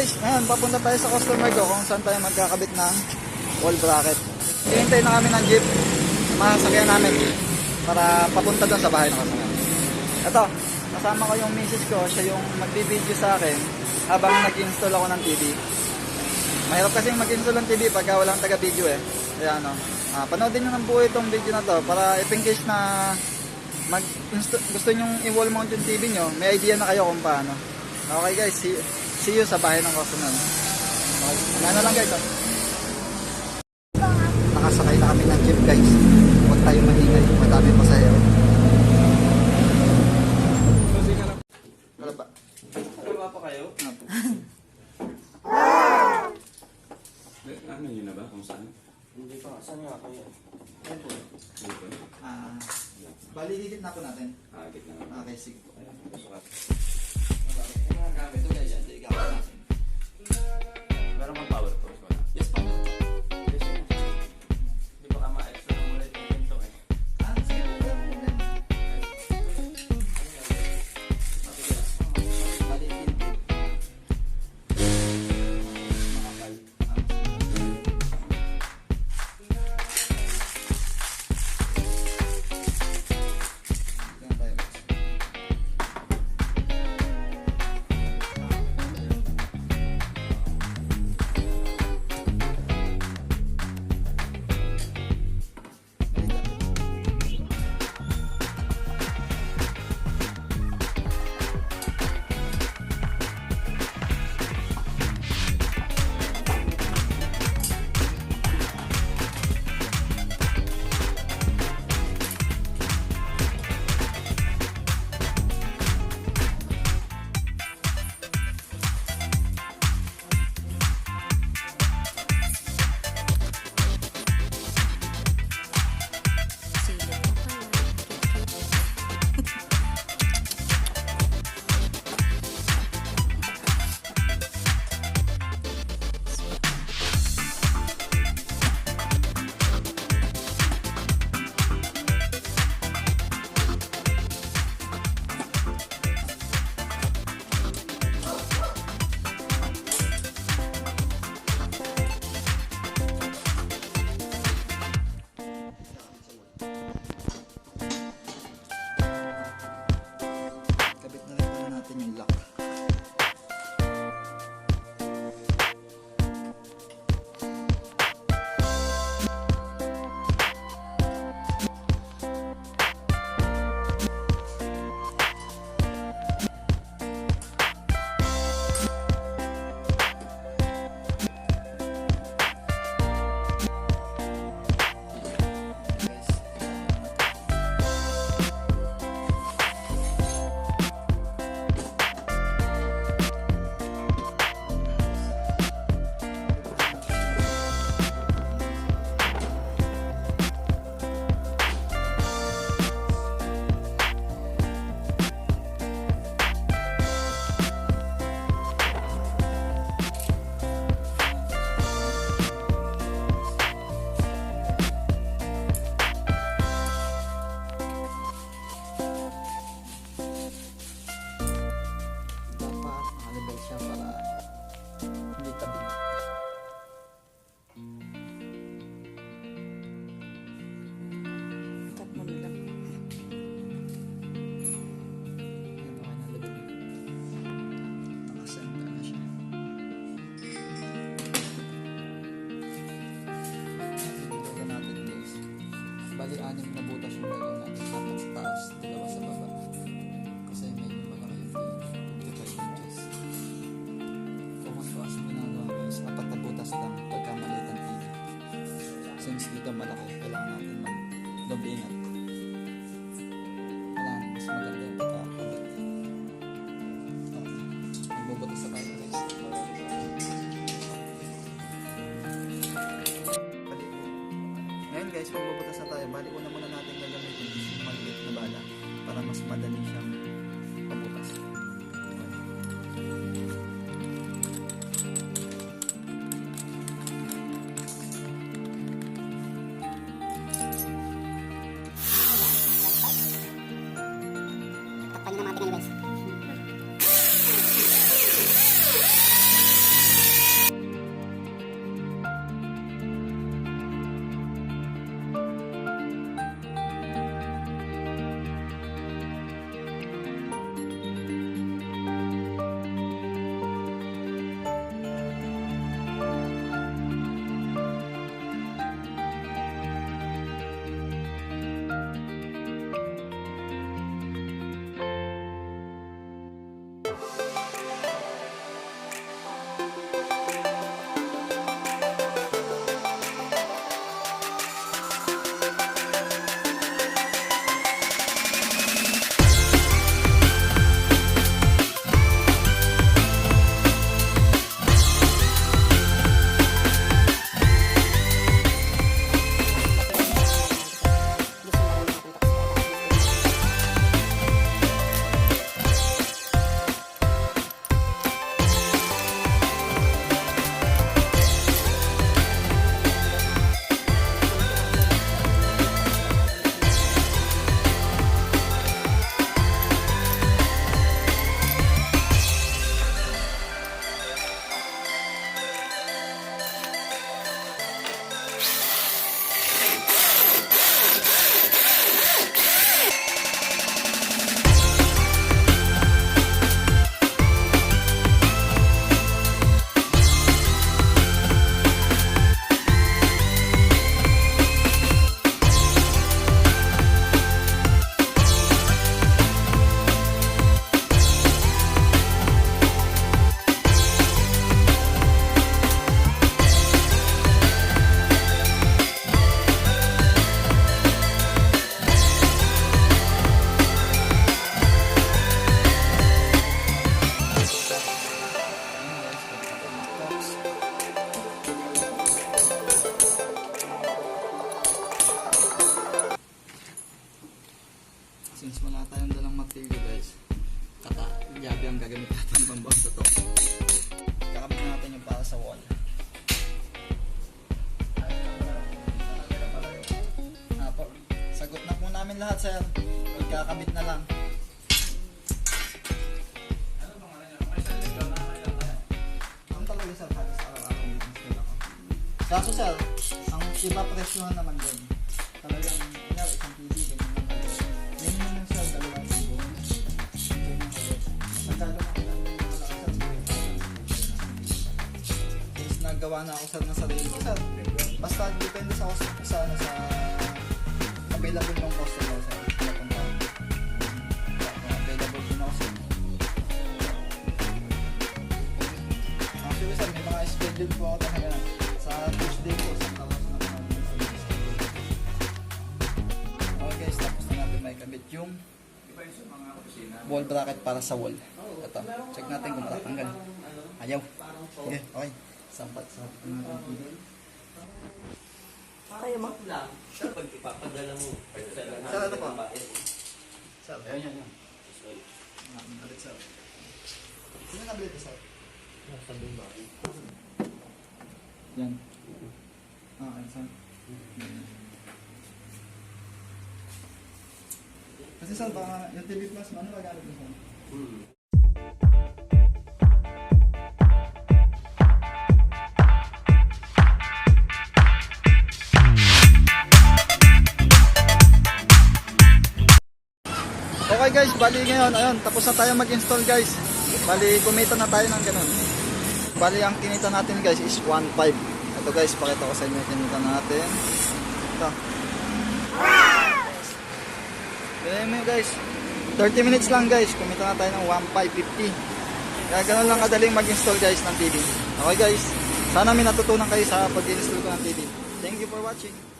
guys, ngayon papunta tayo sa customer ko kung saan tayo magkakabit ng wall bracket. Hihintay na kami ng jeep, masakyan namin para papunta doon sa bahay ng customer. Ito, kasama ko yung misis ko, siya yung magbibideo sa akin habang nag-install ako ng TV. Mahirap kasing mag-install ng TV pagka walang taga-video eh. Kaya ano, panoodin nyo ng buo itong video na to para if in case na gusto nyong i-wall mount yung TV nyo, may idea na kayo kung paano. Okay guys, see you sa bahay ng customer. Okay, ano lang guys. Nakasakay na kami ng jeep guys. Huwag tayo maingay, madami pa sa'yo. Ano ba? Ano pa kayo? Ano yun na ba? Kung saan? Hindi pa. Saan nga kayo? Dito? Bali, didit na po natin. Gitna na. Okay, sige po. Sukat. Yung mga gamit ito guys, yan. Hindi gamit natin. Meron bang power source? Wala. Yes, pa. Hindi pa ka ma-extra ng ulit yung pinto eh. Sige po. Bali, didit. Kabit na rin pala natin yung lock. Dapat nakalibay siya para hindi tabi. Cut mo na lang. Ayan, okay na libay. Nakasenda na siya. Ito natin guys. Bali, 6 na butas yung lagyan natin. 4 sa taas, 2 sa baba. Kasi medyo malaki yung 55 inches. Kung mas taas yung ginagawa guys, 4 na butas lang pagka maliit ang TV. Since dito malaki, kailangan natin mag-double ingat. Kailangan mas maganda yung pagkakabit. Magbubutas sa tayo guys. Ngayon guys, magbubutas na tayo. Bali, una muna natin gagamitin yung maliit na bala para mas madali siyang pabutas. Takpan nyo na natin ngayon guys. since wala tayong dalang material guys, jabi ang gagamit natin pambawas na to. Kakabit na natin yung para sa wall. Sagot na po namin lahat sir, magkakabit na lang. Ang talaga sir, halos araw-araw yung install ako. Kaso sir, ang iba presyohan naman din. Talagang, isang TV, ganyan lang kayo. Ganyan naman sir, 2,000. Ganyan kayo. Masyado na kailan yung malakas sir. Since nagawa na ako sir ng sarili ko sir. Basta depende sa available ng customer sir. Available din ako sir. Actually sir, may mga schedule po ako talaga. Sa Tuesday po, sa tawas na naman sa schedule. Okay guys, tapos na natin may kabit yung wall bracket para sa wall. Ito, check natin kung matatanggal. Ayaw. Okay, okay. Sampat natin. Kaya mo lang. Sir, pag ipapadala mo. Sir, ano po? Sir, yan. Nabit sir. Sino nabit sir? Sabi ba? Yan. Ayun sir. Kasi sir, baka yung TV Plus, ano magamit mo sir? Okay guys, bali ngayon, ayun, tapos na tayo mag-install guys. Bali, kumita na tayo ng ganun. Bali, ang kinita natin guys is 1.5. Ito guys, pakita ko sa inyo yung kinita natin. Ito. Ganyan mo guys. 30 minutes lang guys, kumita na tayo ng 1.550. Kaya ganun lang kadaling mag-install guys ng TV. Okay guys, sana may natutunan kayo sa pag-install ko ng TV. Thank you for watching.